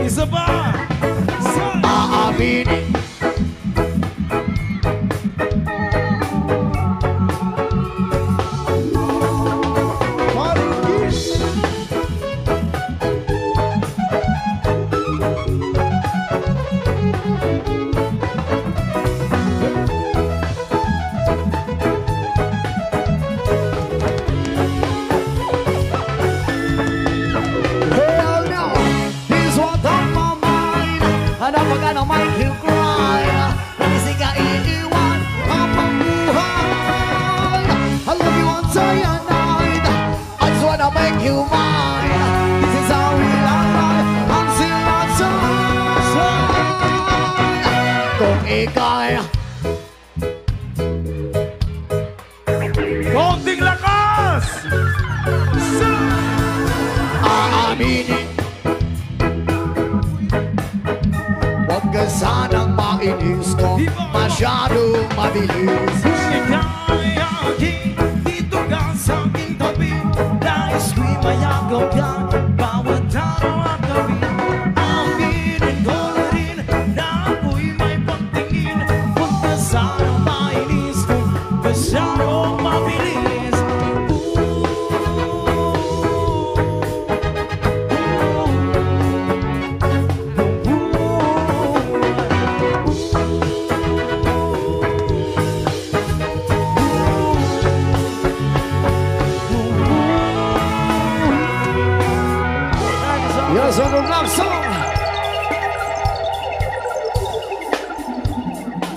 Isa pa! Aaminin. Konting lakas! Aaminin. Huwag ka sanang mainis kung masyadong mabilis. Ika'y aking dito ka sa aking tabi. Nais ko'y mayagaw ka bawat araw at gabi. Aminin ko na rin na ako'y may pagtingin. Huwag ka sanang mainis kung masyadong mabilis. Yes, on the love song.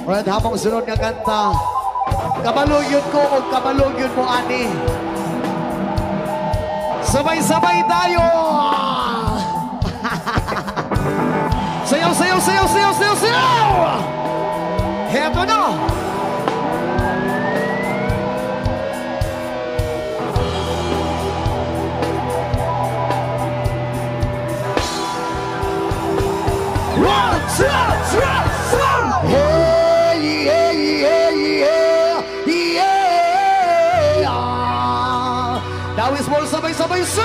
Alright, habang sunod nga kanta, kabalog yun ko o kabalog yun mo, ani. Sabay-sabay tayo! Sayaw, sayaw, sayaw, sayaw, sayaw, sayaw! Heto na! One, two, three, four! Hey, yeah, yeah, yeah, yeah. Now is more sabay-sabay, sir!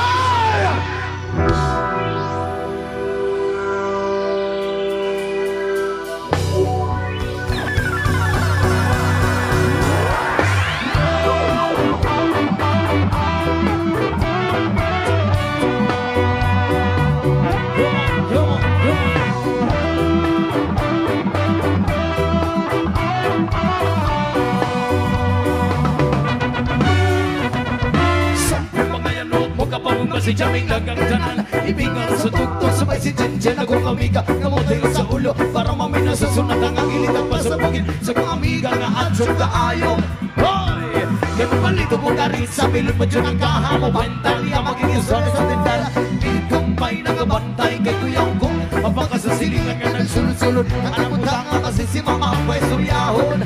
Si Jaming lagang tanan Ibingan sa tuktok sabay si Jenjen Ako amiga Kamote sa ulo Para mamina sa sunat Ang ilitang pasabugin Sa mga amiga nga adsyon kaayo Hoy! Kaya palito mo karit Sa bilog pa dyan ang kahamo Bantali ang magiging zona sa tindala Ikumpay nagabantay Kay kuyaw ko Mapaka sa silingan nga nagsulod-sulod Ang anak mo tanga kasi si mama Pwes suryahon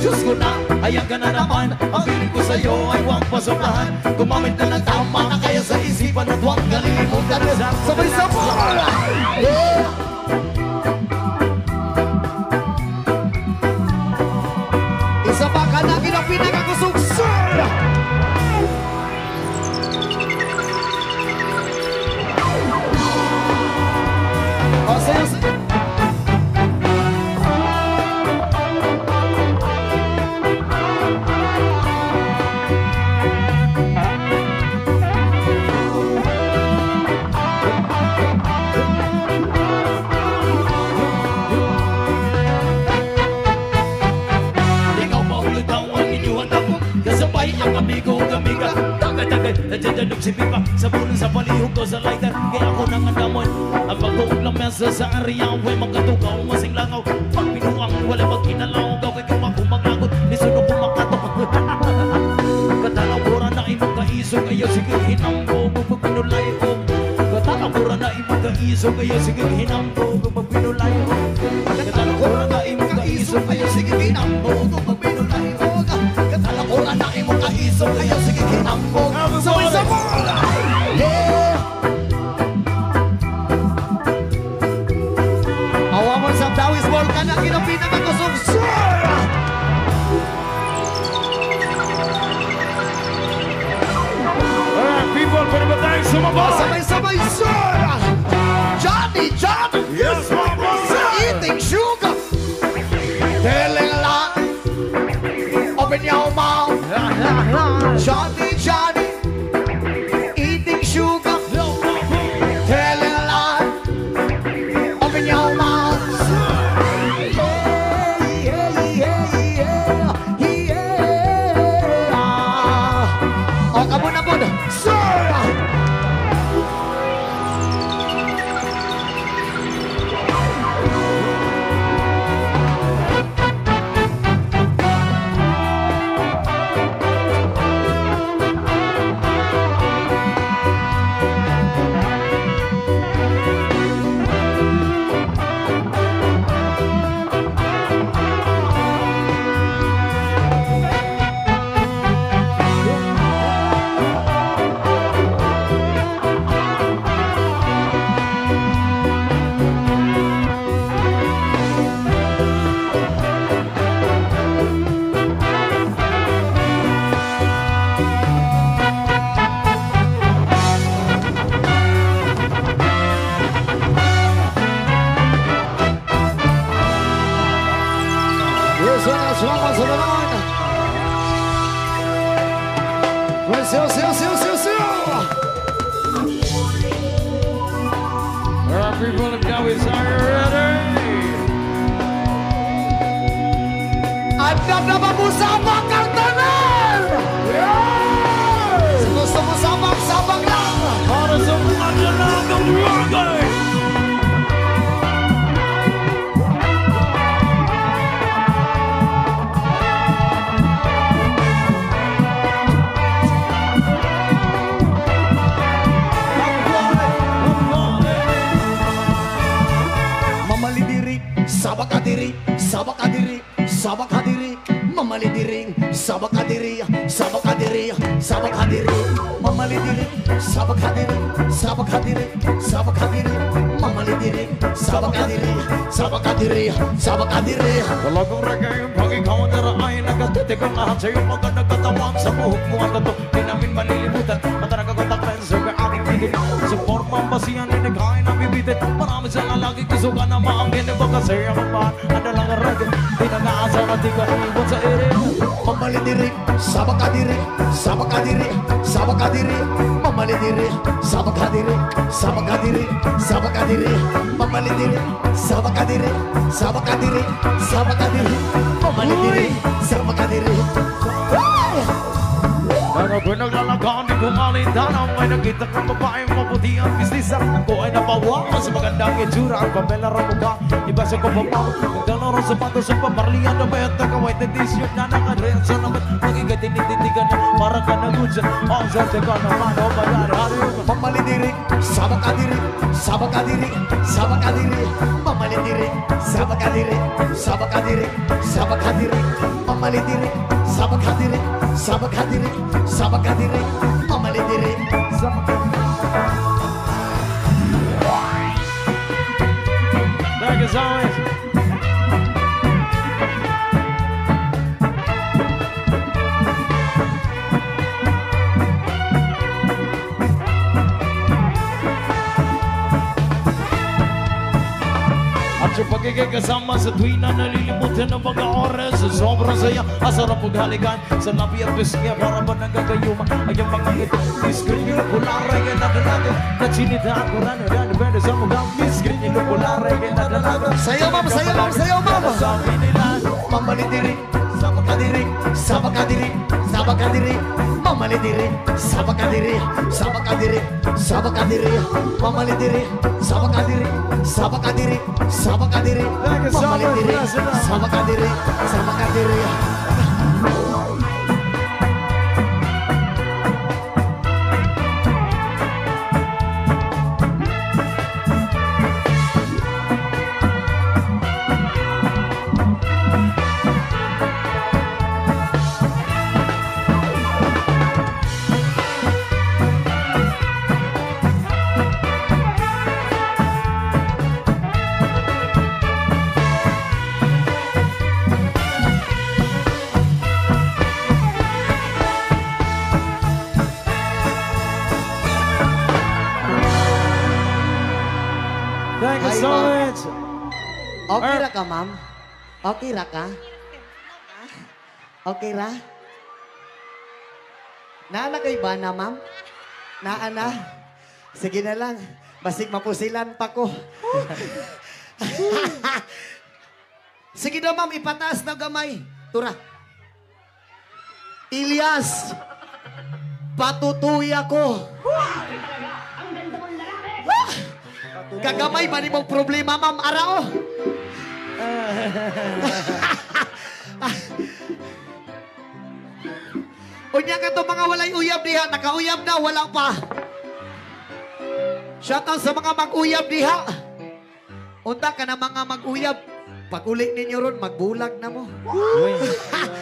Diyos ko na, ayan ka na naman Ang piling ko sa'yo ay huwag pasokahan Gumamit na ng tama na kaya sa isipan At huwag kalimutan sabay-sabay Yeah! Isa pa ka na pinakakusog, sir! O, sayo, sayo. Ang amigo kamiga Tagay-tagay Nadyandanong si Pipa Sa puno sa palihog ko sa lighter Kaya ako nang andamoy Ang pagkuog lang mesa sa area Huwag magkatugaw Masing langaw Pag pinuang wala magkinalaw Gaw kay kumakong maglagot Nisunog kumakatok Katalaw pura na imong kaiso Kaya sige hinambo Kung pinulay ko Katalaw pura na imong kaiso Kaya sige hinambo Kung pinulay ko Katalaw pura na imong kaiso Kaya sige hinambo Kung pinulay ko Katalaw pura na imong kaiso Kaya sige hinambo Sabay-sabay Yeah! Awaman sa Dawis Volcan ang kinapinang ang kusog, sir! sumabay. Sabay-sabay, sir. Johnny, Johnny. Yes, my boy. Eating sugar. Telling a lie. Open your mouth. Johnny, Johnny. Eating sugar. Telling a lie. Open your mouth. Oh, kamu na po. Sir. Selamat sa naman. Alright, people of Gawis, are you ready? Anda na ba mo sabak ang tanan? Gusto mo sabak lang. Para sa mga dalagang reggae. Sabak kadiri, sabak kadiri, sabak kadiri, mamalidiring, sabak kadiri, sabak kadiri, sabak kadiri, mamalidiring, sabak kadiri, sabak kadiri, sabak kadiri, mamalidiring, sabak kadiri, sabak kadiri, sabak kadiri. Talagang reggae yung pag-ikaw na ay nagatitik ang lahat sa'yo mga nagkatawang sa buhok mo ang tato. Di namin malilimutan, mataraga kontak lenso ka aming tigil. Sa formang basihan ay nagkain ang bibitin. Marami sa lalaki gusto ka na maangkin. Iba kasi ang man, ano lang ang reggae. Di na naasar at di ka iwan sa ere. Mamalidiring, sabak kadiri, sabak kadiri, sabak kadiri, mamalidiring, sabak kadiri, sabak kadiri, sabak kadiri, mamalidiring, sabak kadiri, sabak kadiri, sabak kadiri, mamalidiring, sabak kadiri. Pero kung naglalagaan, di ko malintanang may nakita kong babaeng maputi ang bisnisan ko ay napawakan sa magandang itsura ang pamela ra mukha. Iba sa kumpamaw, nagdala rin sapatos sa pamarlihan na bayat na kaway na t-shirt na nakadreyan sa naman magigat tinititigan na para ka nagudsan. Ang sarte ka naman o mayari-hari. Mamalidiring, sabak kadiri, sabak kadiri, sabak kadiri, mamalidiring, sabak kadiri, sabak kadiri, sabak kadiri, mamalidiring, sabak kadiri, sabak kadiri, sabak kadiri, mamalidiring, sabak kadiri. Thank you so much. At yung pagiging kasama sa tuwing na nalilimutan ng mga oras sa sobrang saya, asarap paghalikan sa labi at pisngi para ba nagagayuma ay yung mga ito. Screen yung pularay ka na dalaga na sinitahan ko na depende sa mga screen yung pularay ka na dalaga. Sayaw mama, sayaw mama, sayaw mama. Sabi nila Mamalidiring, sabak kadiri, sabak kadiri, sabak kadiri, mamalidiring, sabak kadiri, sabak kadiri, sabak kadiri, mamalidiring, sabak kadiri, sabak kadiri, sabak kadiri, mamalidiring, sabak kadiri, sabak kadiri. Thank you Hi, so ma'am. much. Okay ra ka, ma'am? Okay ra ka? Okay ra? Naana kay bana, ma'am? Naana? Sige na lang. Basig mapusilan pa ko. Sige na, ma'am. Ipataas na gamay. Tura. Ilyas. Patutuya ko. Kagamay ba ni mong problema, ma'am? Arao. Unya ka to mga walay uyab diha. Nakauyab na, wala pa. Shoutout sa mga mag-uyab diha. Unta ka na mga mag-uyab. Pag uli ninyo ron, magbulag na mo. Uy.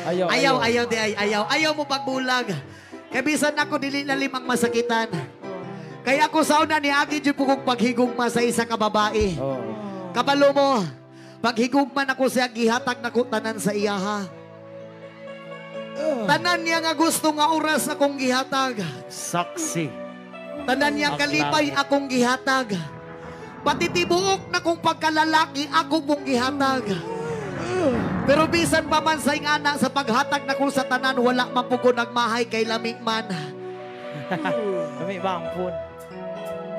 Ayaw. Ayaw mo pagbulag. Kaya bisan ako dili na limang masakitan. Kaya ako sauna ni Agi dyan po kong paghigugma sa isa ka babae. Oh. Kabalo mo, paghigugman ako siya, gihatag na ko tanan sa iyaha. Tanan niya nga gusto nga oras akong gihatag. Saksi. Tanan niya kalipay akong gihatag. Pati tibuok na kong pagkalalaki ako mong gihatag. Pero bisan pa man sa ingana sa paghatag na ko sa tanan, wala man po ko nagmahay kay lamig man. Kami ba ang phone?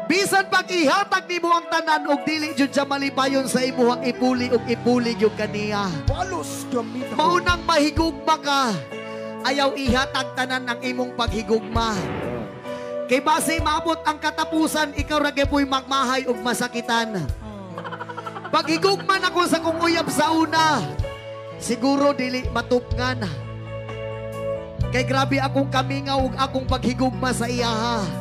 Bisan pag ihatag ni mo ang tanan og dili jud siya malipayon sa imuhang ipuli og ipuli yung kaniya. Palos gamit ako. Maunang mahigugma ka, ayaw ihatag tanan ang imong paghigugma. Kay base maabot ang katapusan, ikaw ra gyud magmahay og masakitan. Paghigugman ako sa kong uyab sa una, siguro dili matupngan. Kay grabe akong kamingaw ug akong paghigugma sa iyaha.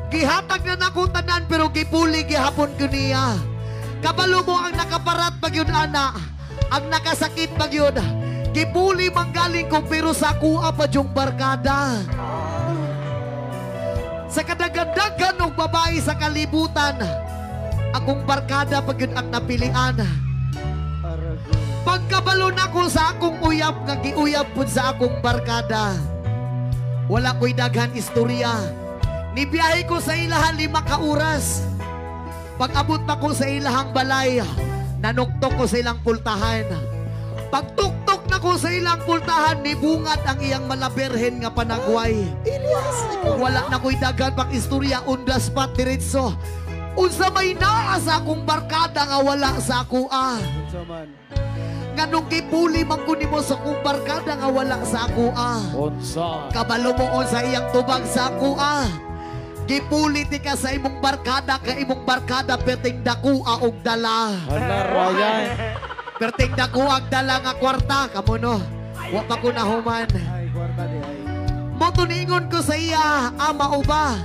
Gihatag na nako tanan pero gipuli gihapon ko niya. Kabalo mo ang nakaparat pagyud ana, ang nakasakit pagyud. Gipuli manggaling ko pero sa kuha pa yung barkada. Sa kadagadagan ng babae sa kalibutan, akong barkada pagyud ang napilian. Pagkabalo na ko sa akong uyab, nga giuyab pud sa akong barkada. Wala ko'y daghan istorya. Nibiyahe ko sa ilahan 5 ka oras. Pag abot na ko sa ilahang balay, nanuktok ko sa ilang pultahan. Pagtuktok na ko sa ilang pultahan, nibungat ang iyang malaberhen nga panagway. Wala na ko'y daghan pang istorya, on the spot diretso. Unsa may naa sa akong barkada nga wala sa ako nga nung gipuli man ko nimo sa akong barkada nga wala sa ako Unsa. kabalo mo sa iyang tubag sa ako gipuli ti ka sa imong barkada ka imong barkada perting dakua og dala. Hala, Ryan. Perting dakua og dala nga kwarta kamo no. Wa pa ko nahuman. Mo tuningon ko sa iya, ama uba.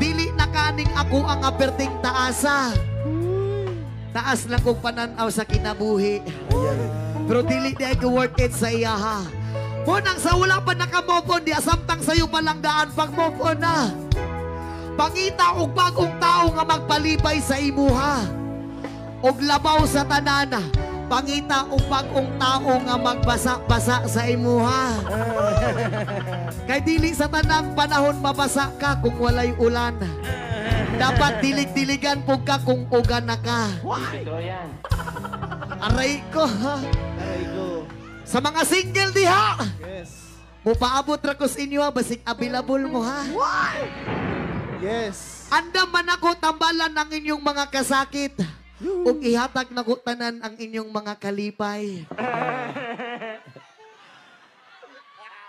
Dili na kaning ako ang aperting taasa. Taas lang kong pananaw sa kinabuhi. Pero dili di ay worth it sa iya ha. Munang sa wala pa naka-move on, di asamtang sa'yo palang daan pag-move on na. Pangita og bagong tao nga magpalipay sa imuha. Og labaw sa tanana. Pangita og bagong tao nga magbasa-basa sa imuha. Kay dili sa tanang panahon mabasa ka kung walay ulan. Dapat dilig-diligan po ka kung ugan na ka. Aray ko ha. Sa mga single diha. Yes. Mupaabot ra ko sa inyo ha. Basig available mo ha. Yes. Anda man ako tambalan ng inyong mga kasakit. Ug ihatag na ko tanan ang inyong mga kalipay.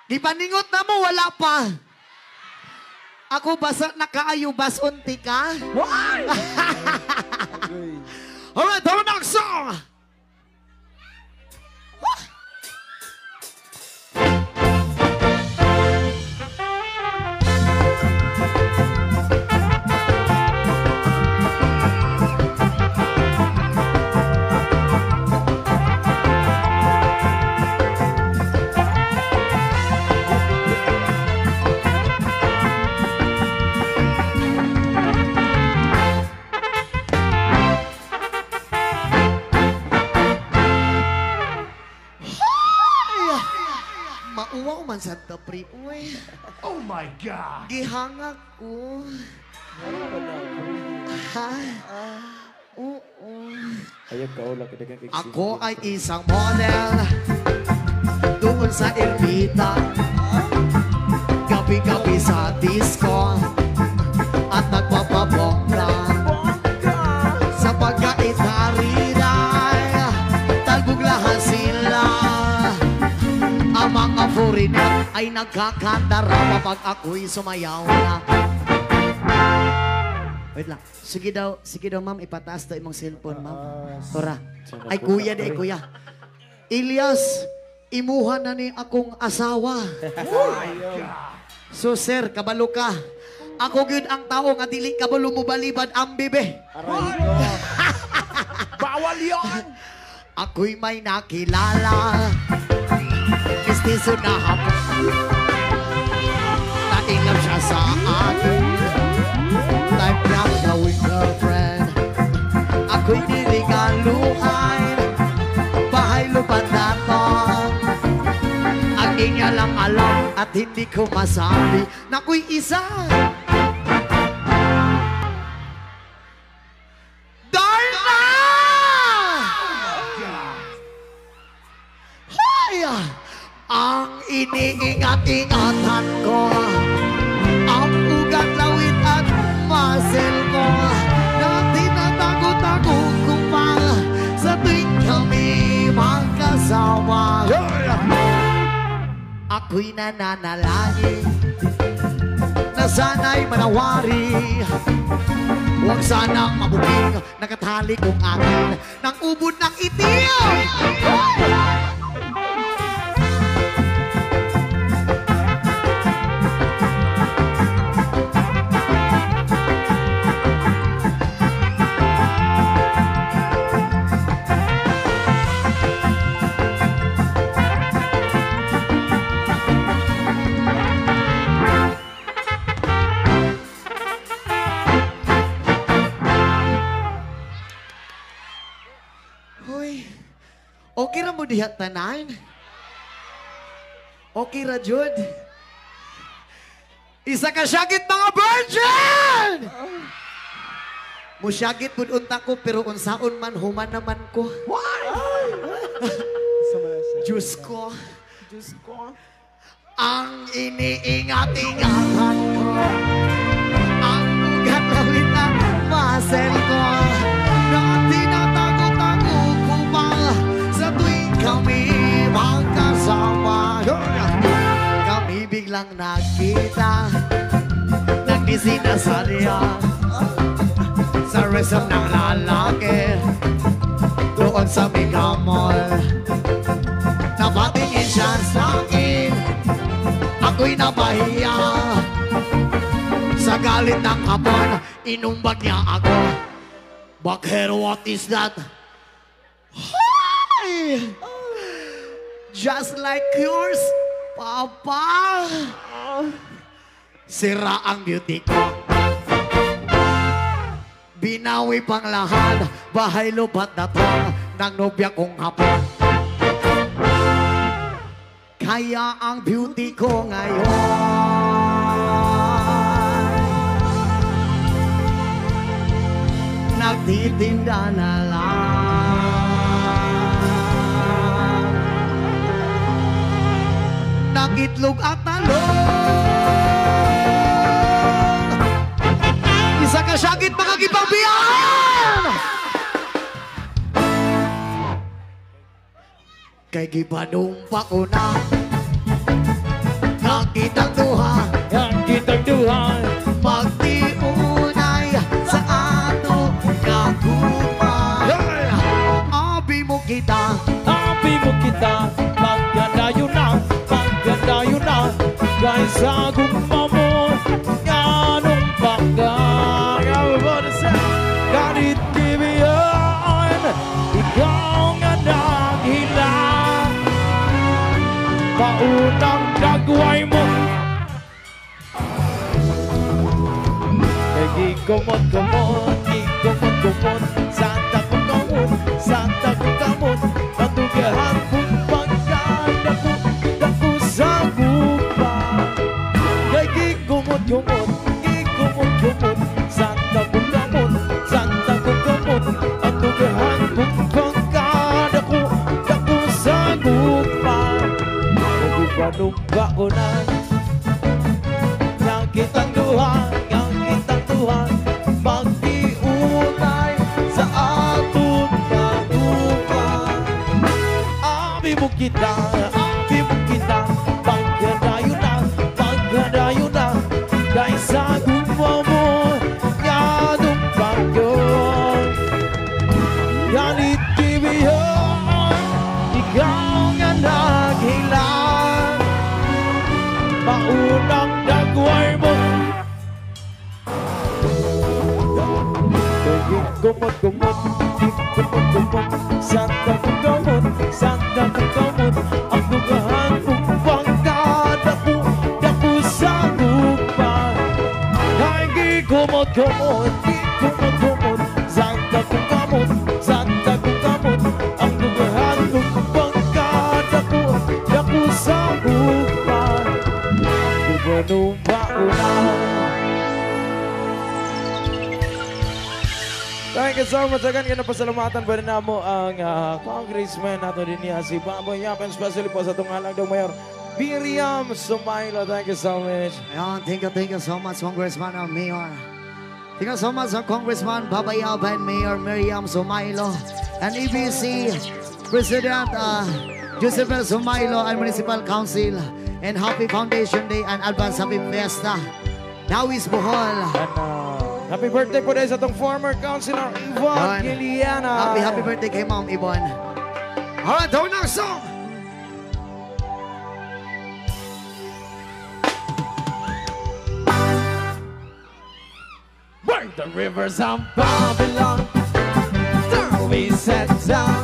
Gipaningot na mo, wala pa. Ako basa nakaayo basunti ka? Alright, tama na ang song! Mauwaw man sa tapri. Uy, Oh my God. gihangak ko. Ha? Ayaw ka ulang kadagang kay Ako ay isang model doon sa Ermita. Gabi-gabi sa disco at nagpapabongga sa pagkaitarina. Talbuglahan sila. Ang mga foreigner ay nagkakantara pag ako'y sumayaw na. Wait lang. Sige daw ma'am, ipataas daw imong cellphone, ma'am. Tora. Ay kuya di, kuya. Ilyas, imuha na ni akong asawa. So sir, kabalo ka. Ako gyud ang tao nga dili kabalo mo balibad ang bibe. Bawal yon! Ako'y may nakilala. Mistiso na hapon. Nainap siya sa akin. Type niyang gawing girlfriend. Ako'y niligaluhan. Bahay lupa na to. Ang inya lang alam at hindi ko masabi na ako'y isa. Darna! Hay! Ang iniingat-ingatan ko, ang ugat, lawit at muscle ko, na tinatago-tago ko pa sa tuwing kami magkasama. Ako'y nananalangin na sana'y manawari. Huwag sanang mabuking nakatali kong akin ng ubod ng itim. Okay ra mo diha tanan? Okay ra jud? Isa ka syagit mga virgin! Musyagit pud unta ko pero unsaon man human naman ko. Diyos ko. Ang iniingat-ingatan ko. Ang ugat lawit ang muscle ko. Na tinatago-tago ko pa sa tuwing kami magkasama. Kami biglang nakita ng isinasarya sa resort ng lalaki doon sa Mega Mall. Napatingin siya sa akin, ako'y napahiya. Sa galit ng hapon, inumbag niya ako. Bakit, what is that? Hi! Just like yours, Papa. Sira ang beauty ko. Binawi pang lahat, bahay lupat na to ng nobya kong hapon. Kaya ang beauty ko ngayon nagtitinda na lang ng itlog at talong. Isa ka syagit mga gipagbiyahan kay gipanumpa ko na nakitang duha magtiunay sa ato kagupan. Abi mo kita pagkadayo na kahit sa gumamon yanong pagkakaw kahit kibiyan ikaw nga naghilang paunang dagway mo Gigomot-gomot Santa kong kamot Natugahan kong pagkadaku Daku sa gupa Kay gigomot-gomot Santa kong kamot Panumba ko na yang kitang duhan magdiunay sa atong kagupan. Abi mo kita pagkadayo na dahil sa gumawa mo yadong pagyon. Ganit kibiyon, ikaw nga naghilang, maunang dagway mo. Kumot, santa kumot, ang dugahan kong bangka, daku sa lupa. Kahit kumot, santa kumot, ang dugahan kong bangka, daku sa lupa. Diba thank you so much again. Pasalamatan pa rin namo ang congressman nato din niya si Baboy Yap, and especially po sa itong halang ng Mayor Miriam Sumailo. Thank you so much. Ayan, thank you so much, Congressman and Mayor. Thank you so much, Congressman Baboy Yap and Mayor Miriam Sumailo, and EBC President Joseph Sumailo and Municipal Council, and Happy Foundation Day and Advance Happy Fiesta. Now is Bohol. And happy birthday po dahil sa itong former councilor Yvonne Giliana. Happy birthday kay Ma'am Yvonne. Alright, the next song. Burn the rivers of Babylon, there we sat down.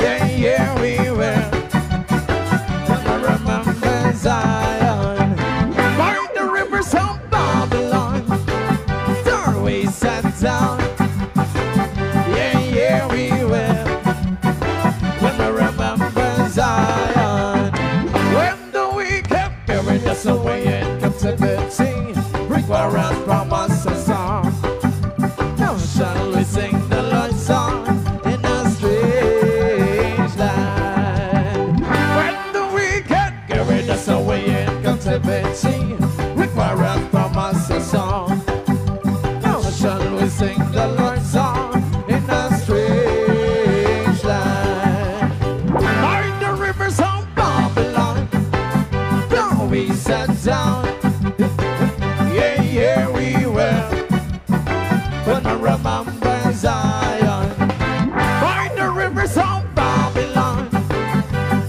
Yeah, we will. I remember Zion. Burn the rivers of Babylon, there we sat down. Yeah, we will. When I remember Zion. When the wicked carried us away in captivity, bring our wrath from us a song. Now shall we sing the Lord's song in a strange land. When the wicked carried us away in captivity, bring our wrath from us a song. Now shall we sing the Lord's song in a strange land. By the rivers of Babylon, now we sat down. Yeah, we will. When I remember Zion. By the rivers of Babylon,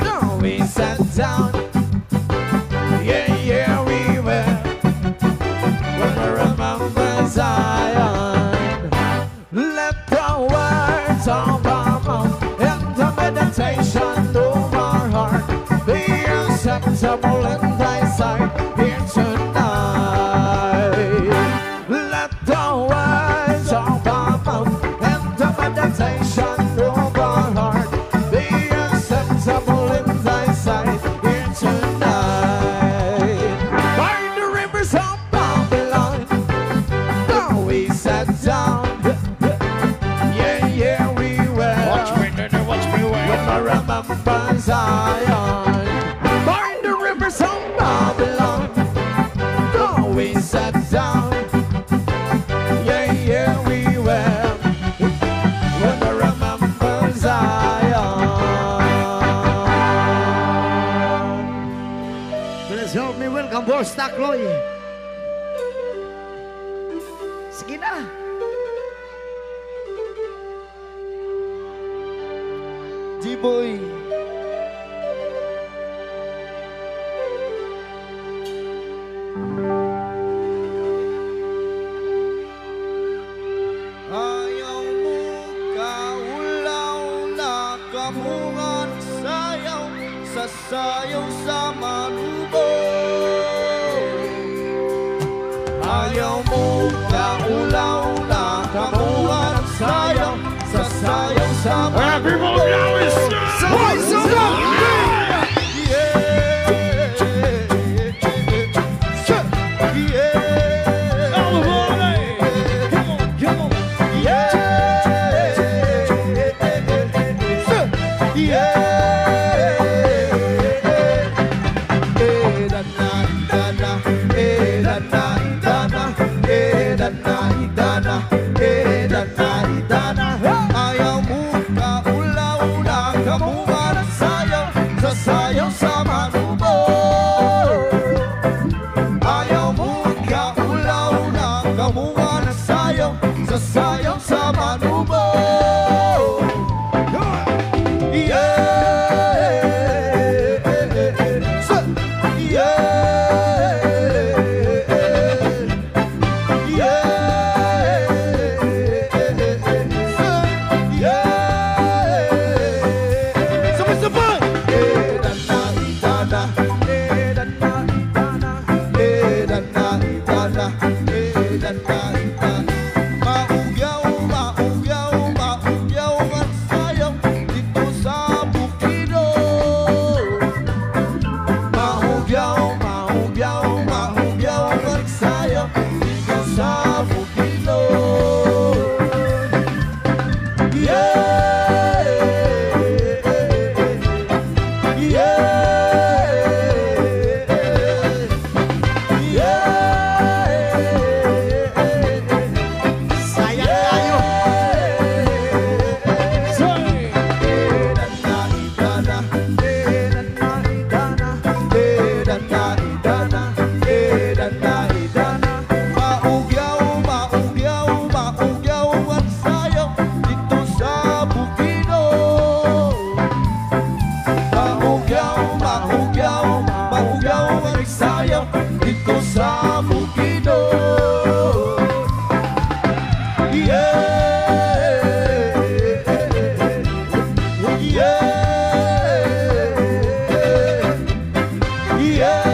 now we sat down. Yeah, we will. When I remember Zion. Let the words of our mouth and the meditation of our heart be acceptable in thy sight here tonight. Let the words of our mouth and the meditation of our heart be acceptable in thy sight here tonight. By the rivers of Babylon, now we sat down. Yeah, we will. Watch me well. When I remember Zion. By the rivers of Babylon, now we sat down. Yeah, we will. When I remember Zion. Please help me welcome Boss Takloy. Sige na. G-Boy. Ayaw mo kaulaw na kamungan sayaw sa sayaw sa manubo. Ayaw mo kaulaw na kamungan sayaw sa sayaw sa manubo. Maugyaw, maugyaw, maugyaw ang sayaw dito sa Bukidnon. Maugyaw, maugyaw, maugyaw ang sayaw dito sa Bukidnon. Yeah, dito sa Bukidnon. Yeah, yeah, yeah,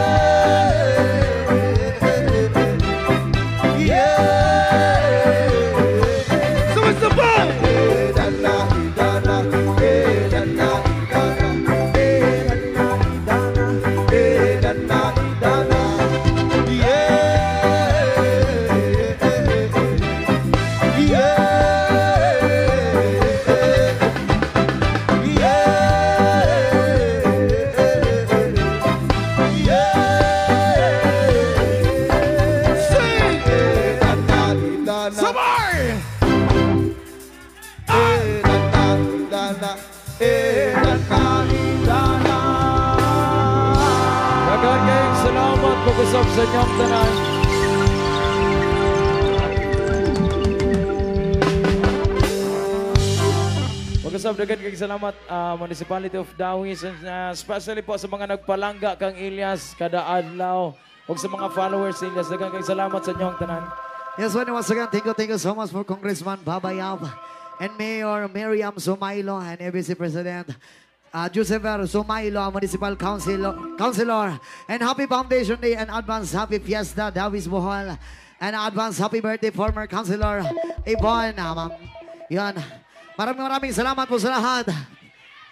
yeah. So it's the ball. Idana, idana, idana, idana, idana. Daghang salamat pag-usap sa inyong tanan. Pag-usap daghang salamat Municipality of Dawis, especially po sa mga nagpalangga kang Ilyas kada adlaw ug sa mga followers sa Ilyas. Daghang salamat sa inyong tanan. Yes, once again, thank you so much for Congressman Babayab and Mayor Miriam Sumailo and ABC President Joseph Sumailo, Municipal Councilor, and Happy Foundation Day and Advance Happy Fiesta, Davis Bohol, and Advance Happy Birthday, former Councilor Yvonne. Yan. Maraming salamat po sa lahat.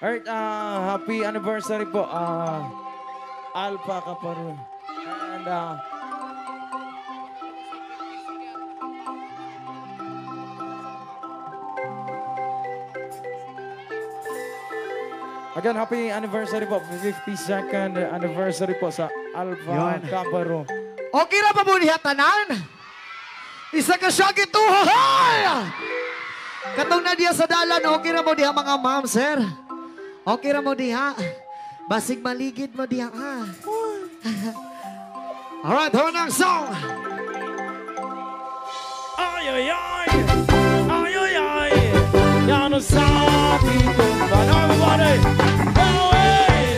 Alright, happy anniversary po, Alpha Kaparu. And again, happy anniversary po, 52nd anniversary po sa Alpha Kaparu. Okay na pa po niya tanan? Isa ka siya gituhoy! Katong na diya sa dalan, okay na mo diya mga ma'am, sir? Okay na mo diya? Basig maligid mo diya, ha? Alright, hold ang song! Ay, ay, ay! Ay, ay, ay! Yan ang sabi ko ba na everybody? Oh, hey!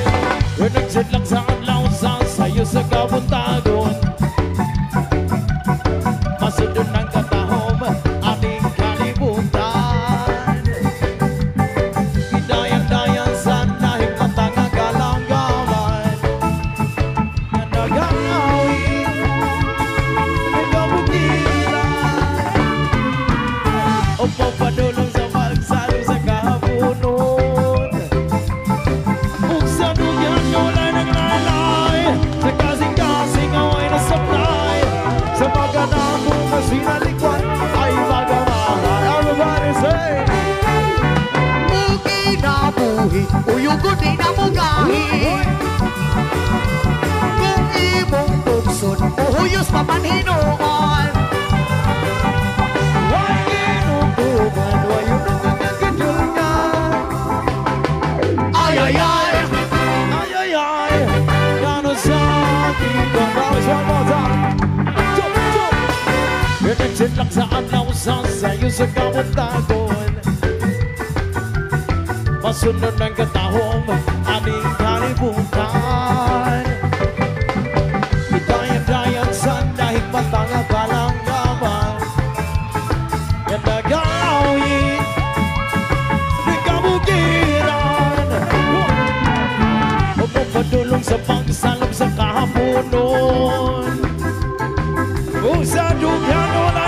We're nagsit lang sa adlaw sa sayo sa kabuntagon. Masundon ng katahom ating kalibutan. Hidayang-dayan sa nahig matang kalanggaman. Yan nag-awin ang kabutilan. O papadulong sa magsalo sa kahapunon. Kung sa dugyan wala naglalay, sa kasing-kasing away na supply. Sa magandang kung sinalikwan ay magamahan. Everybody say, Mugi na buhi, uyugon di na mugahi. Kung imong bukson, uhuyos papanhinoon. why inutuman, why yun ang nagkakidulgan? Ay, ay, ay! Ay, ay, ay, gano'n sa ating gano'n. One more time. Jump, jump. Pinagsit lang sa adlaw sa sayo sa kabuntagon. Masunod ng katahom ating kalibutan. Hidayang-dayan sa nahig matang kalanggaman. Yan nag-awin ng kabukiran. O papadulong sa pagsalong sa kahaponon. Kung sa dugyan wala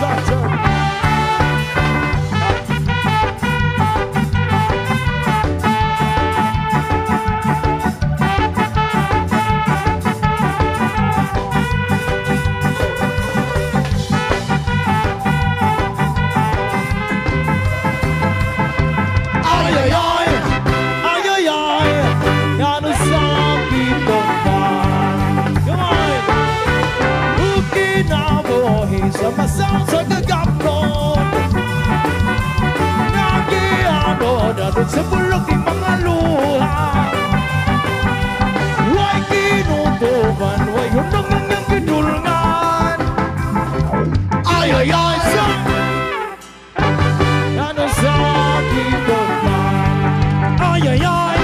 it's our turn. Ay, ay, ay. Ay, ay, ay. Yan ang sabi ko pa. Come on. Ukinabuhi sa masang sa kagapon. Nagiano natin sa bulok ng mga luha. Huwag kinutuban, huwag yun ang ngang gidulngan. Ay, ay, ay, sa yan ang sabi ko pa. Ay, ay, ay.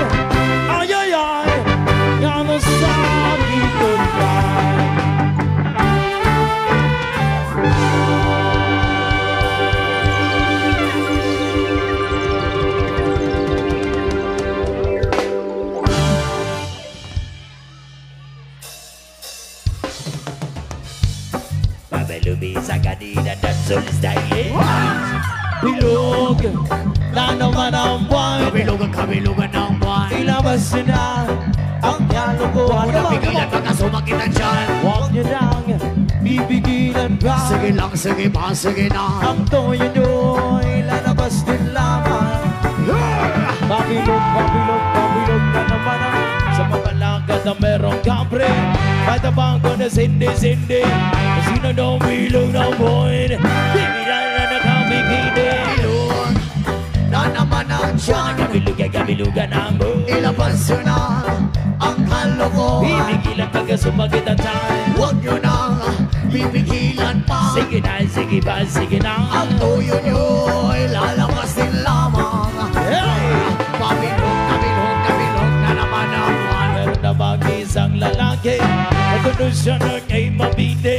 Ay, ay, ay. Yan ang sabi ko pa. Babalubi sa kanina dancehall style. Bilog na naman ang buwan. Kabilugan ng buwan. Ilabas niyo na ang Huwag kalokohan. na pigilan baka sumakitan dyan. Huwag niyo nang bibigilan pa. Sige lang, sige pa, sige na. Ang toyo niyo ilalabas din lamang. Pabilog, pabilog, pabilog na naman ang sa mga langkat na merong kapre. Kahit ang bangko na sindi-sindi. Sino na umilog ng buwan? Bibigyan na nakabikini. Bilog na naman ang tiyan. Kabilugan ang buwan. Ilabas yun na ang kalokohan. Bibigilan pagka sumakit ang tiyan. Huwag nyo nang pipigilan pa. Sige na, sige pa, sige na. Ang tuyo nyo ay lalabas din lamang. Hey! Pabilog, kabilog, kabilog na naman ang buwan. Meron na bang isang lalaki na kondisyon nun ay mabindi?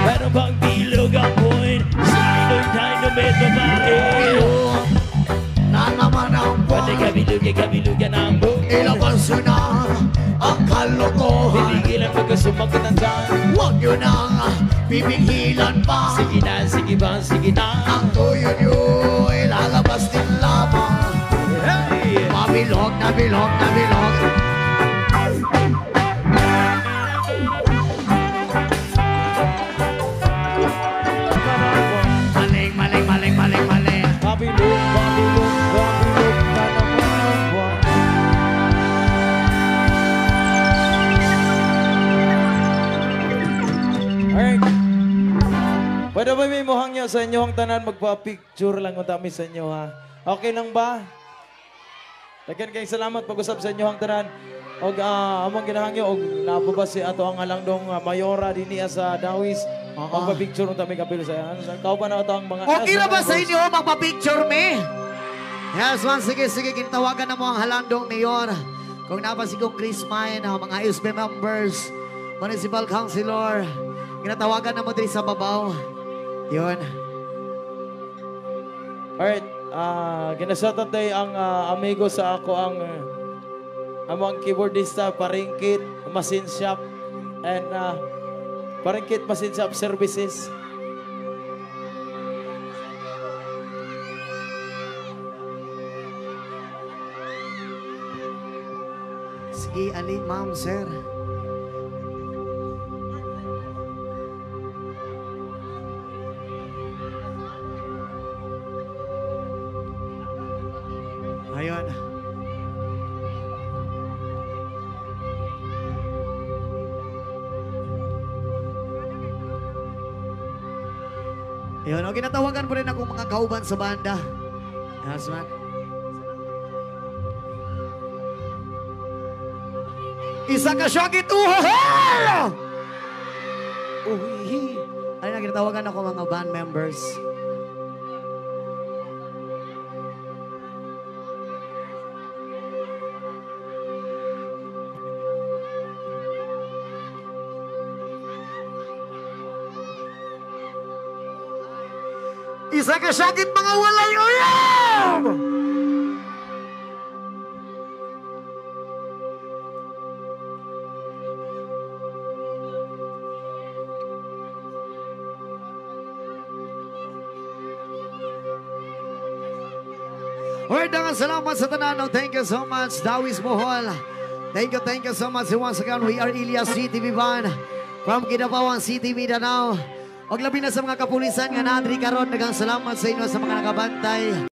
Meron bang bilog ang buwan? Sino'y dynamite babae? Bilog na naman ang Pwede buwan. kabilugan ang buwan. Ilabas yun na ang kalokohan. Bibigilan pagka sumakit ang tiyan. Huwag nyo nang pipigilan pa. Sige na, sige ba, sige na. Ang tuyo nyo ay lalabas din lamang. Hey! Pabilog, nabilog, nabilog. Maling, maling, maling, maling, maling. Pabilog, pabilog, pabilog na naman ang buwan. Alright. Pwede ba may muhang nyo sa inyo ang tanan magpa-picture lang kung tami sa inyo ha? Okay lang ba? Dagan kayong salamat pag-usap sa inyo ang tanan. Og among ginahangyo og napabas si ato ang alang mayora dinhi sa Dawis. Magpa-picture ang tami kapilo sa ano kao pa na ato ang mga Okay na ba sa inyo magpa-picture me? Yes, man. Sige, sige. Kintawagan na mo ang halandong mayor. Kung napasi kong Chris Mine, mga ISB members, municipal councilor, kinatawagan na mo dito sa babaw. Yun. Alright, ginasatan tayo ang amigo sa ako ang among keyboardista, Paringkit, Machine Shop, and Paringkit Machine Shop Services. Sige, alin, ma'am, sir. Ayun. Ayun, okay, natawagan po rin akong mga kauban sa banda. Yes, man. Isa ka syakit uhahal! Uhihi. Ayun na, kinatawagan ako mga band members. Isa ka syakit mga walay uyab! Alright, dagang salamat sa tanan. Thank you so much, Dawis Bohol. Thank you so much. Once again, we are Ilias CTV Band from Kidapawan City, Mindanao. Og labi na sa mga kapulisan nga naadri karon, dagang salamat sa inyo sa mga nakabantay.